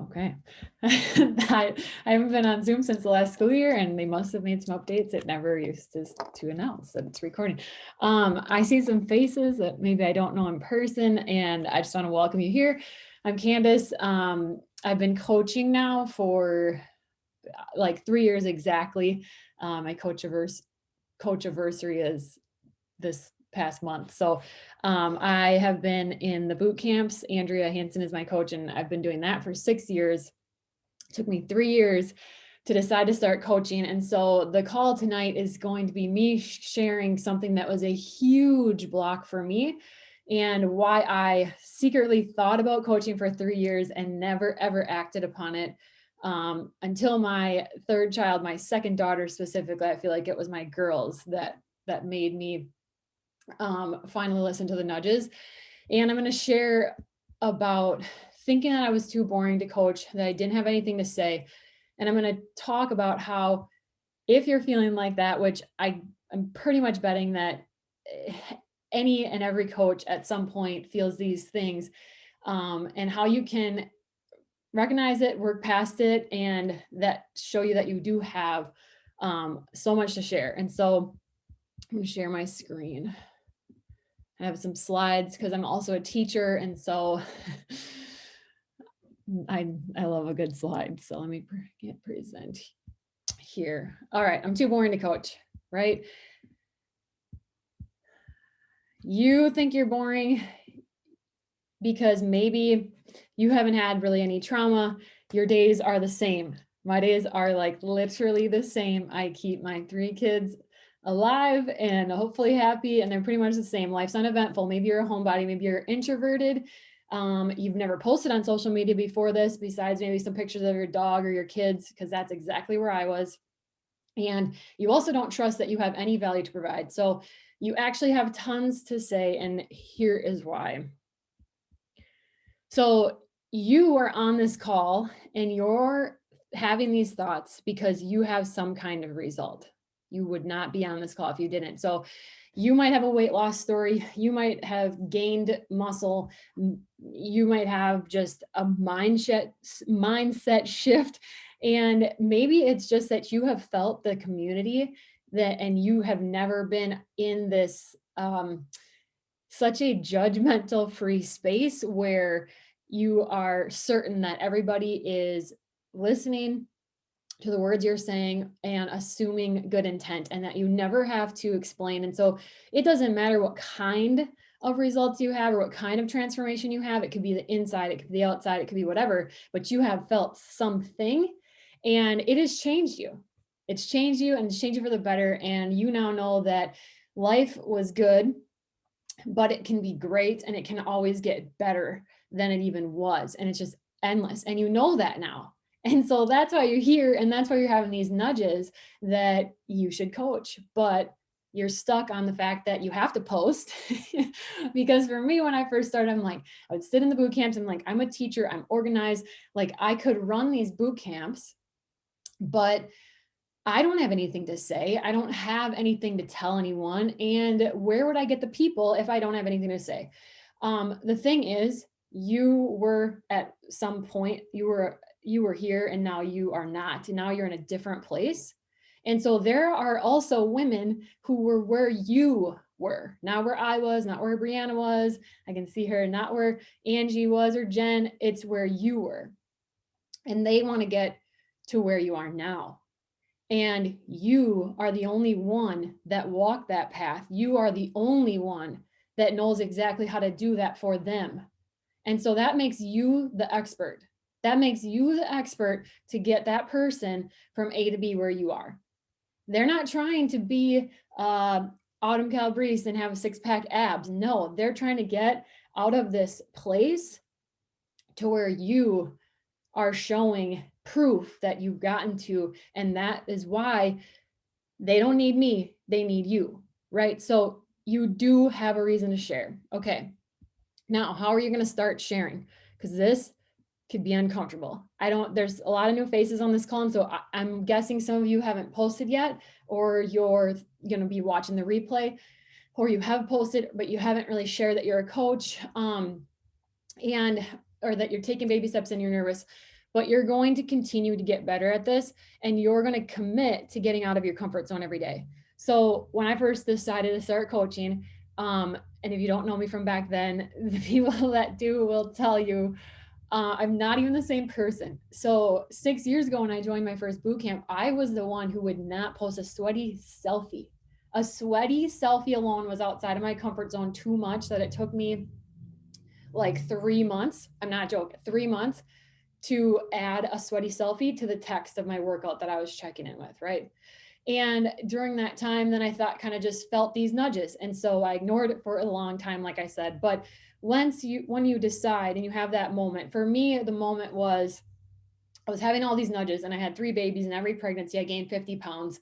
Okay. I haven't been on Zoom since the last school year, and they must have made some updates. It never used to announce that it's recording. I see some faces that maybe I don't know in person, and I just want to welcome you here. I'm Candace. I've been coaching now for like 3 years exactly. My coach anniversary is this past month. So I have been in the boot camps. Andrea Hansen is my coach, and I've been doing that for 6 years. It took me 3 years to decide to start coaching. And so the call tonight is going to be me sharing something that was a huge block for me and why I secretly thought about coaching for 3 years and never ever acted upon it until my third child, my second daughter specifically. I feel like it was my girls that made me finally listen to the nudges. And I'm going to share about thinking that I was too boring to coach, that I didn't have anything to say. And I'm going to talk about how, if you're feeling like that, which I'm pretty much betting that any and every coach at some point feels these things, and how you can recognize it, work past it, and that show you that you do have so much to share. And so I'm going to share my screen. I have some slides because I'm also a teacher, and so I love a good slide. So let me get present here. All right, I'm too boring to coach, right? You think you're boring because maybe you haven't had really any trauma. Your days are the same. My days are like literally the same. I keep my 3 kids alive and hopefully happy, and they're pretty much the same. Life's uneventful. Maybe you're a homebody, maybe you're introverted. You've never posted on social media before this, besides maybe some pictures of your dog or your kids, because that's exactly where I was. And you also don't trust that you have any value to provide. So you actually have tons to say, and here is why. So you are on this call and you're having these thoughts because you have some kind of result. You would not be on this call if you didn't. So you might have a weight loss story. You might have gained muscle. You might have just a mindset shift. And maybe it's just that you have felt the community and you have never been in this such a judgmental free space where you are certain that everybody is listening to the words you're saying and assuming good intent, and that you never have to explain. And so it doesn't matter what kind of results you have or what kind of transformation you have. It could be the inside, it could be the outside, it could be whatever, but you have felt something and it has changed you. It's changed you, and it's changed you for the better. And you now know that life was good, but it can be great and it can always get better than it even was. And it's just endless. And you know that now. And so that's why you're here. And that's why you're having these nudges that you should coach. But you're stuck on the fact that you have to post. Because for me, when I first started, I'm like, I would sit in the boot camps. I'm like, I'm a teacher, I'm organized. Like I could run these boot camps, but I don't have anything to say. I don't have anything to tell anyone. And where would I get the people if I don't have anything to say? The thing is, you were at some point, you were here, and now you are not. And now you're in a different place. And so there are also women who were where you were, not where I was, not where Brianna was. I can see her, not where Angie was or Jen. It's where you were. And they want to get to where you are now. And you are the only one that walked that path. You are the only one that knows exactly how to do that for them. And so that makes you the expert. That makes you the expert to get that person from A to B where you are. They're not trying to be Autumn Calabrese and have a 6-pack abs. No, they're trying to get out of this place to where you are showing proof that you've gotten to. And that is why they don't need me, they need you, right? So you do have a reason to share. Okay, now how are you going to start sharing? Because this could be uncomfortable. There's a lot of new faces on this call, and so I'm guessing some of you haven't posted yet, or you're going to be watching the replay, or you have posted but you haven't really shared that you're a coach, or that you're taking baby steps and you're nervous. but you're going to continue to get better at this, and you're going to commit to getting out of your comfort zone every day. So when I first decided to start coaching, and if you don't know me from back then, the people that do will tell you I'm not even the same person. So 6 years ago, when I joined my first boot camp, I was the one who would not post a sweaty selfie. A sweaty selfie alone was outside of my comfort zone too much that it took me like 3 months. I'm not joking, 3 months to add a sweaty selfie to the text of my workout that I was checking in with, right? And during that time, then I thought kind of just felt these nudges. And so I ignored it for a long time, like I said. But when you decide and you have that moment, for me, the moment was I was having all these nudges and I had 3 babies, and every pregnancy I gained 50 pounds.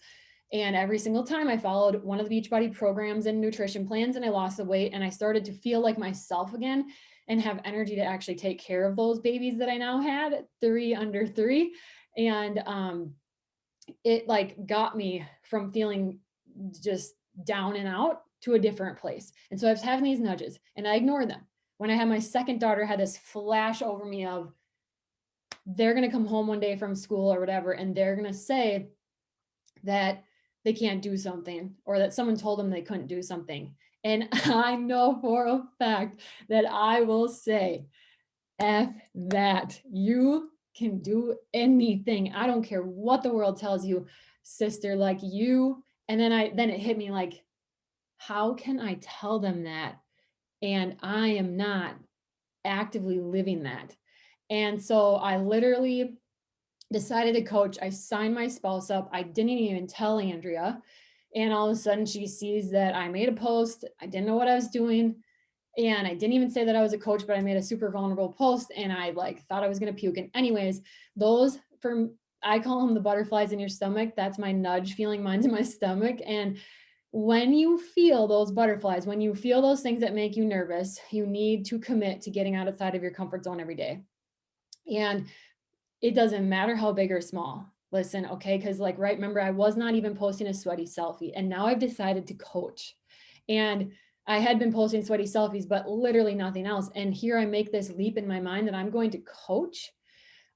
And every single time I followed one of the Beachbody programs and nutrition plans, and I lost the weight, and I started to feel like myself again and have energy to actually take care of those babies that I now had, 3 under 3. And it like got me from feeling just down and out to a different place. And so I was having these nudges and I ignored them. When I had my second daughter, I had this flash over me of they're going to come home one day from school or whatever, and they're going to say that they can't do something, or that someone told them they couldn't do something. And I know for a fact that I will say, F that. You can do anything. I don't care what the world tells you, sister, like you. And then it hit me like, how can I tell them that? And I am not actively living that. And so I literally decided to coach. I signed my spouse up. I didn't even tell Andrea. And all of a sudden she sees that I made a post. I didn't know what I was doing. And I didn't even say that I was a coach, but I made a super vulnerable post, and I like thought I was going to puke. And anyways, I call them the butterflies in your stomach. That's my nudge feeling. Mine's in my stomach. And when you feel those butterflies, when you feel those things that make you nervous, you need to commit to getting outside of your comfort zone every day. And it doesn't matter how big or small. Listen, okay, because like, right, remember, I was not even posting a sweaty selfie, and now I've decided to coach. And I had been posting sweaty selfies, but literally nothing else. And here I make this leap in my mind that I'm going to coach.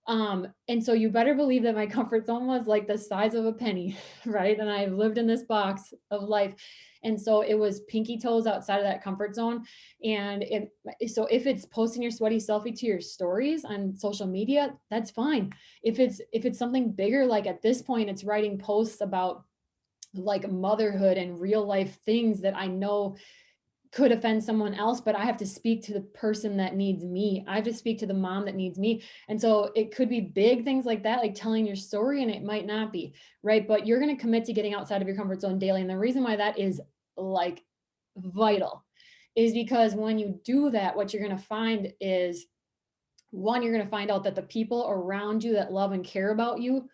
And so you better believe that my comfort zone was like the size of a penny, right? And I've lived in this box of life. And so it was pinky toes outside of that comfort zone. And so if it's posting your sweaty selfie to your stories on social media, that's fine. If it's something bigger, like at this point, it's writing posts about like motherhood and real life things that I know could offend someone else, but I have to speak to the person that needs me. I have to speak to the mom that needs me. And so it could be big things like that, like telling your story, and it might not be, right? But you're going to commit to getting outside of your comfort zone daily. And the reason why that is like vital is because when you do that, what you're going to find is, one, you're going to find out that the people around you that love and care about you,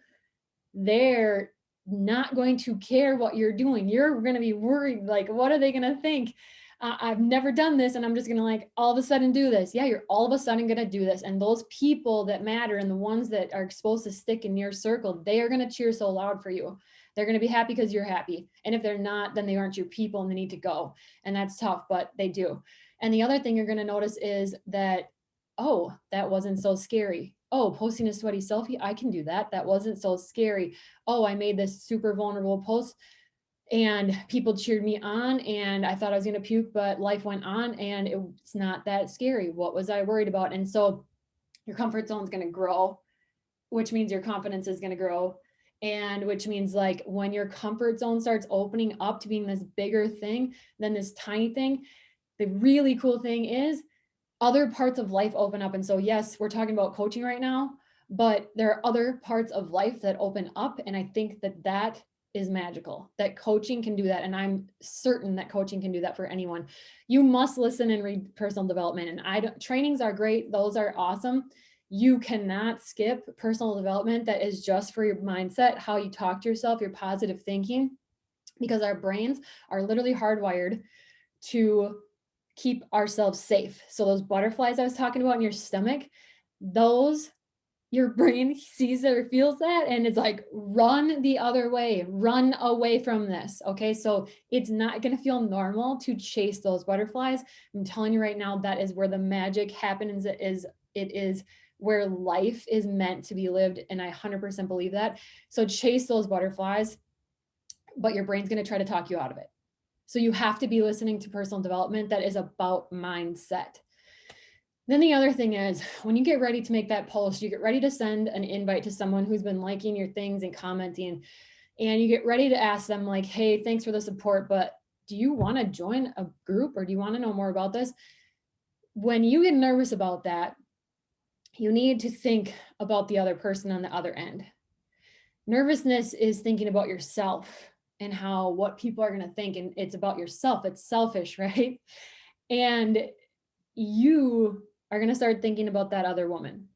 they're not going to care what you're doing. You're going to be worried, like, what are they going to think? I've never done this, and I'm just going to like all of a sudden do this. Yeah, you're all of a sudden going to do this. And those people that matter and the ones that are supposed to stick in your circle, they are going to cheer so loud for you. They're going to be happy because you're happy. And if they're not, then they aren't your people and they need to go. And that's tough, but they do. And the other thing you're going to notice is that, oh, that wasn't so scary. Oh, posting a sweaty selfie, I can do that. That wasn't so scary. Oh, I made this super vulnerable post and people cheered me on, and I thought I was going to puke, but life went on and it's not that scary. What was I worried about? And so your comfort zone is going to grow, which means your confidence is going to grow. And which means like when your comfort zone starts opening up to being this bigger thing than this tiny thing, the really cool thing is other parts of life open up. And so, yes, we're talking about coaching right now, but there are other parts of life that open up. And I think that that is magical, that coaching can do that. And I'm certain that coaching can do that for anyone. You must listen and read personal development. And trainings are great. Those are awesome. You cannot skip personal development that is just for your mindset, how you talk to yourself, your positive thinking, because our brains are literally hardwired to keep ourselves safe. So those butterflies I was talking about in your stomach, those, your brain sees that or feels that, and it's like, run the other way, run away from this. Okay. So it's not going to feel normal to chase those butterflies. I'm telling you right now, that is where the magic happens. It is where life is meant to be lived. And I 100% believe that. So chase those butterflies, but your brain's going to try to talk you out of it. So you have to be listening to personal development that is about mindset. Then the other thing is, when you get ready to make that post, you get ready to send an invite to someone who's been liking your things and commenting, and you get ready to ask them like, hey, thanks for the support, but do you want to join a group, or do you want to know more about this? When you get nervous about that, you need to think about the other person on the other end. Nervousness is thinking about yourself and what people are going to think. And it's about yourself. It's selfish, right? And you are going to start thinking about that other woman.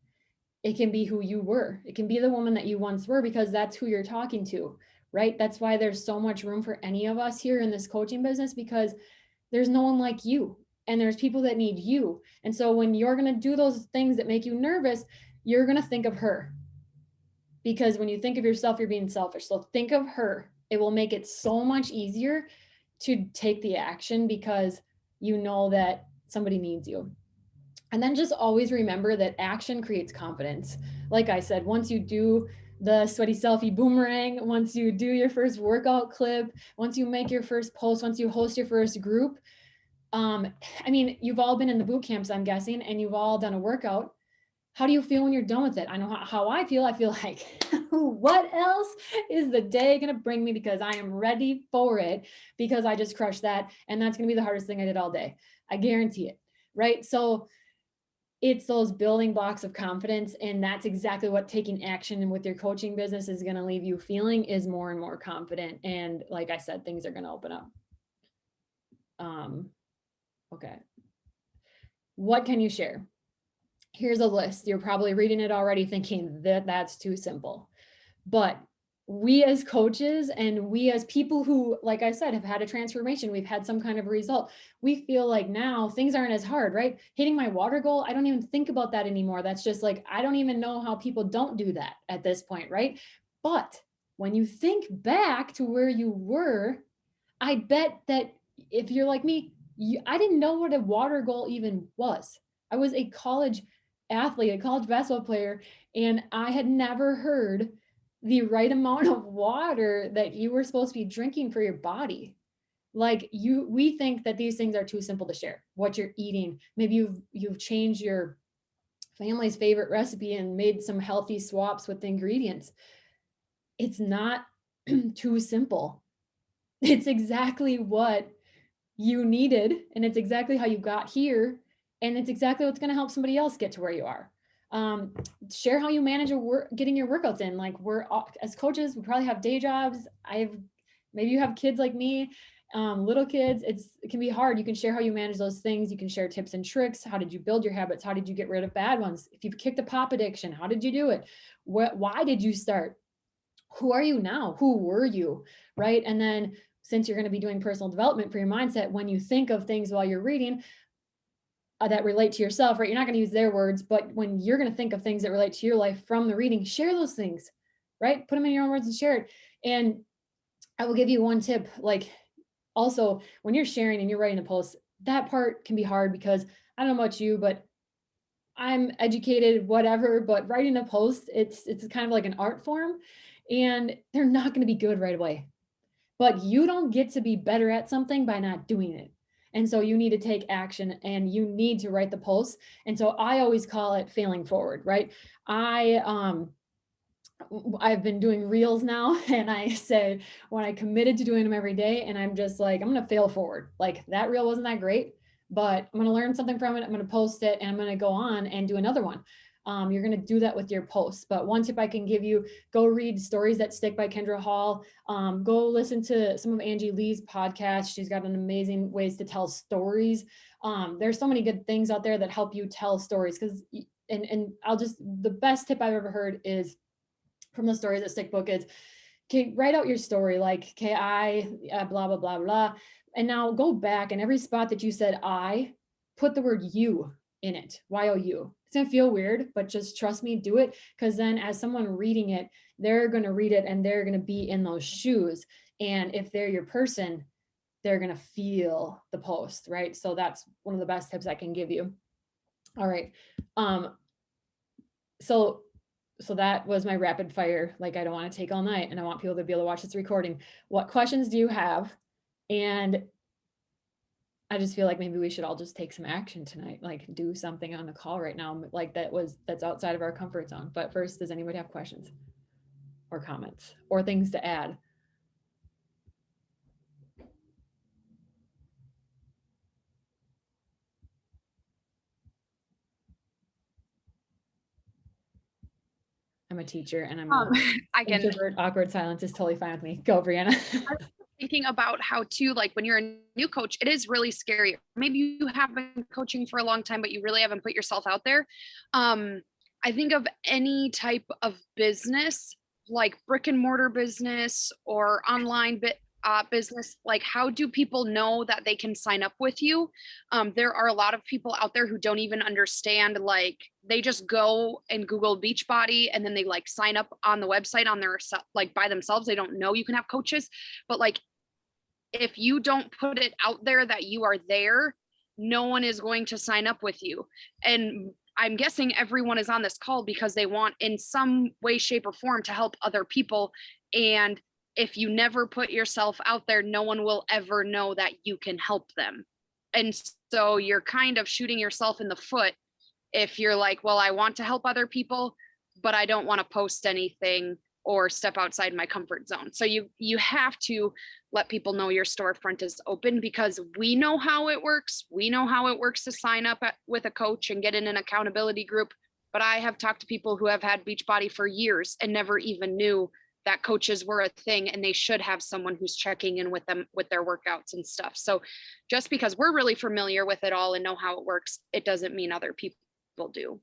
It can be who you were. It can be the woman that you once were, because that's who you're talking to, right? That's why there's so much room for any of us here in this coaching business, because there's no one like you, and there's people that need you. And so when you're going to do those things that make you nervous, you're going to think of her, because when you think of yourself, you're being selfish. So think of her. It will make it so much easier to take the action, because you know that somebody needs you. And then just always remember that action creates confidence. Like I said, once you do the sweaty selfie boomerang, once you do your first workout clip, once you make your first post, once you host your first group, I mean, you've all been in the boot camps, I'm guessing, and you've all done a workout. How do you feel when you're done with it? I know how I feel. I feel like, what else is the day going to bring me? Because I am ready for it, because I just crushed that. And that's going to be the hardest thing I did all day. I guarantee it. Right. So it's those building blocks of confidence. And that's exactly what taking action with your coaching business is going to leave you feeling, is more and more confident. And like I said, things are going to open up. Okay. What can you share? Here's a list. You're probably reading it already thinking that that's too simple. But we as coaches, and we as people who, like I said, have had a transformation, we've had some kind of result, we feel like now things aren't as hard, right? Hitting my water goal, I don't even think about that anymore. That's just like, I don't even know how people don't do that at this point, right? But when you think back to where you were, I bet that if you're like me, I didn't know what a water goal even was. I was a college athlete, a college basketball player, and I had never heard the right amount of water that you were supposed to be drinking for your body. Like we think that these things are too simple to share. What you're eating, maybe you've changed your family's favorite recipe and made some healthy swaps with the ingredients. It's not too simple. It's exactly what you needed, and it's exactly how you got here, and it's exactly what's going to help somebody else get to where you are. Share how you manage getting your workouts in. Like, we're as coaches, we probably have day jobs. Maybe you have kids like me, little kids. It can be hard. You can share how you manage those things. You can share tips and tricks. How did you build your habits? How did you get rid of bad ones? If you've kicked a pop addiction, how did you do it? Why did you start? Who are you now? Who were you? Right? And then, since you're going to be doing personal development for your mindset, when you think of things while you're reading that relate to yourself, right? You're not going to use their words, but when you're going to think of things that relate to your life from the reading, share those things, right? Put them in your own words and share it. And I will give you one tip. Like, also, when you're sharing and you're writing a post, that part can be hard, because I don't know about you, but I'm educated, whatever, but writing a post, it's kind of like an art form, and they're not going to be good right away. But you don't get to be better at something by not doing it. And so you need to take action, and you need to write the posts. And so I always call it failing forward, right? I've been doing reels now, and I say, when I committed to doing them every day, and I'm just like, I'm going to fail forward. Like, that reel wasn't that great, but I'm going to learn something from it. I'm going to post it, and I'm going to go on and do another one. You're going to do that with your posts. But one tip I can give you, go read Stories That Stick by Kendra Hall. Go listen to some of Angie Lee's podcasts. She's got an amazing ways to tell stories. There's so many good things out there that help you tell stories. And the best tip I've ever heard is from the Stories That Stick book is, okay, write out your story. Like, okay, blah, blah, blah, blah. And now go back, and every spot that you said put the word you in it, Y-O-U. It's going to feel weird, but just trust me, do it. Because then as someone reading it, they're going to read it, and they're going to be in those shoes. And if they're your person, they're going to feel the post, right? So that's one of the best tips I can give you. All right. so that was my rapid fire. Like, I don't want to take all night and I want people to be able to watch this recording. What questions do you have? And I just feel like maybe we should all just take some action tonight, like do something on the call right now. Like that's outside of our comfort zone. But first, does anybody have questions or comments or things to add? I'm a teacher and I'm I can introvert. Awkward silence is totally fine with me. Go, Brianna. thinking about how to, like, when you're a new coach, it is really scary. Maybe you have been coaching for a long time, but you really haven't put yourself out there. I think of any type of business, like brick and mortar business or online business. Like, how do people know that they can sign up with you? There are a lot of people out there who don't even understand, like, they just go and Google Beachbody and then they like sign up on the website on their, like, by themselves. They don't know you can have coaches, but like, if you don't put it out there that you are there, no one is going to sign up with you. And I'm guessing everyone is on this call because they want in some way, shape, or form to help other people. And if you never put yourself out there, no one will ever know that you can help them. And so you're kind of shooting yourself in the foot if you're like, well, I want to help other people, but I don't want to post anything or step outside my comfort zone. So you have to let people know your storefront is open, because we know how it works. We know how it works to sign up with a coach and get in an accountability group. But I have talked to people who have had Beachbody for years and never even knew that coaches were a thing, and they should have someone who's checking in with them with their workouts and stuff. So just because we're really familiar with it all and know how it works, it doesn't mean other people do.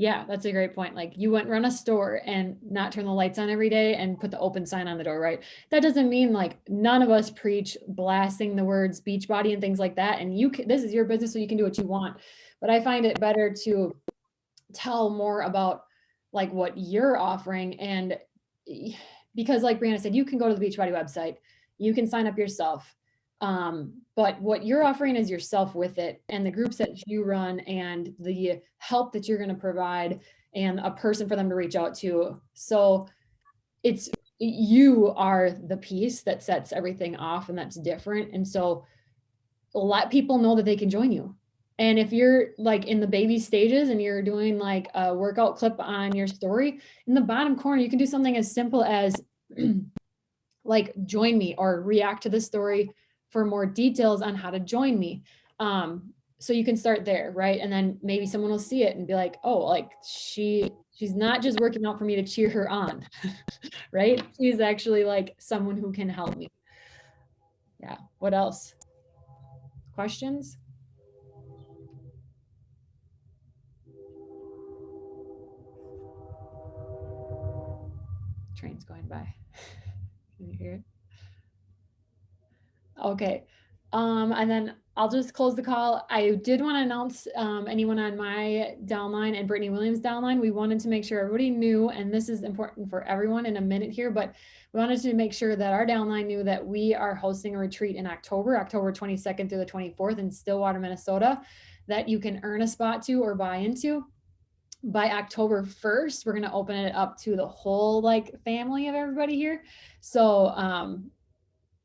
Yeah, that's a great point. Like, you wouldn't run a store and not turn the lights on every day and put the open sign on the door, right? That doesn't mean, like, none of us preach blasting the words Beachbody and things like that. And this is your business, so you can do what you want. But I find it better to tell more about like what you're offering. And because like Brianna said, you can go to the Beachbody website, you can sign up yourself. But what you're offering is yourself with it, and the groups that you run and the help that you're going to provide and a person for them to reach out to. So it's, you are the piece that sets everything off, and that's different. And so let people know that they can join you. And if you're like in the baby stages and you're doing like a workout clip on your story, in the bottom corner, you can do something as simple as like join me or react to the story for more details on how to join me. So you can start there, right? And then maybe someone will see it and be like, oh, like she's not just working out for me to cheer her on, right? She's actually like someone who can help me. Yeah. What else? Questions? Train's going by. Can you hear it? Okay. And then I'll just close the call. I did want to announce anyone on my downline and Brittany Williams downline. We wanted to make sure everybody knew, and this is important for everyone in a minute here, but we wanted to make sure that our downline knew that we are hosting a retreat in October 22nd through the 24th in Stillwater, Minnesota, that you can earn a spot to or buy into. By October 1st, we're going to open it up to the whole like family of everybody here. So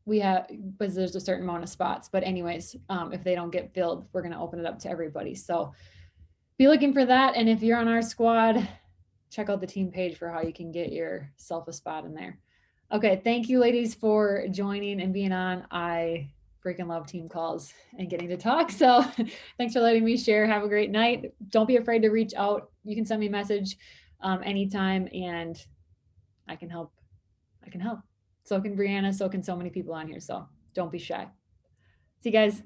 we have, because there's a certain amount of spots, but anyways, if they don't get filled, we're going to open it up to everybody. So be looking for that. And if you're on our squad, check out the team page for how you can get yourself a spot in there. Okay. Thank you, ladies, for joining and being on. I freaking love team calls and getting to talk. So thanks for letting me share. Have a great night. Don't be afraid to reach out. You can send me a message anytime, and I can help. I can help. So can Brianna. So can so many people on here. So don't be shy. See you guys.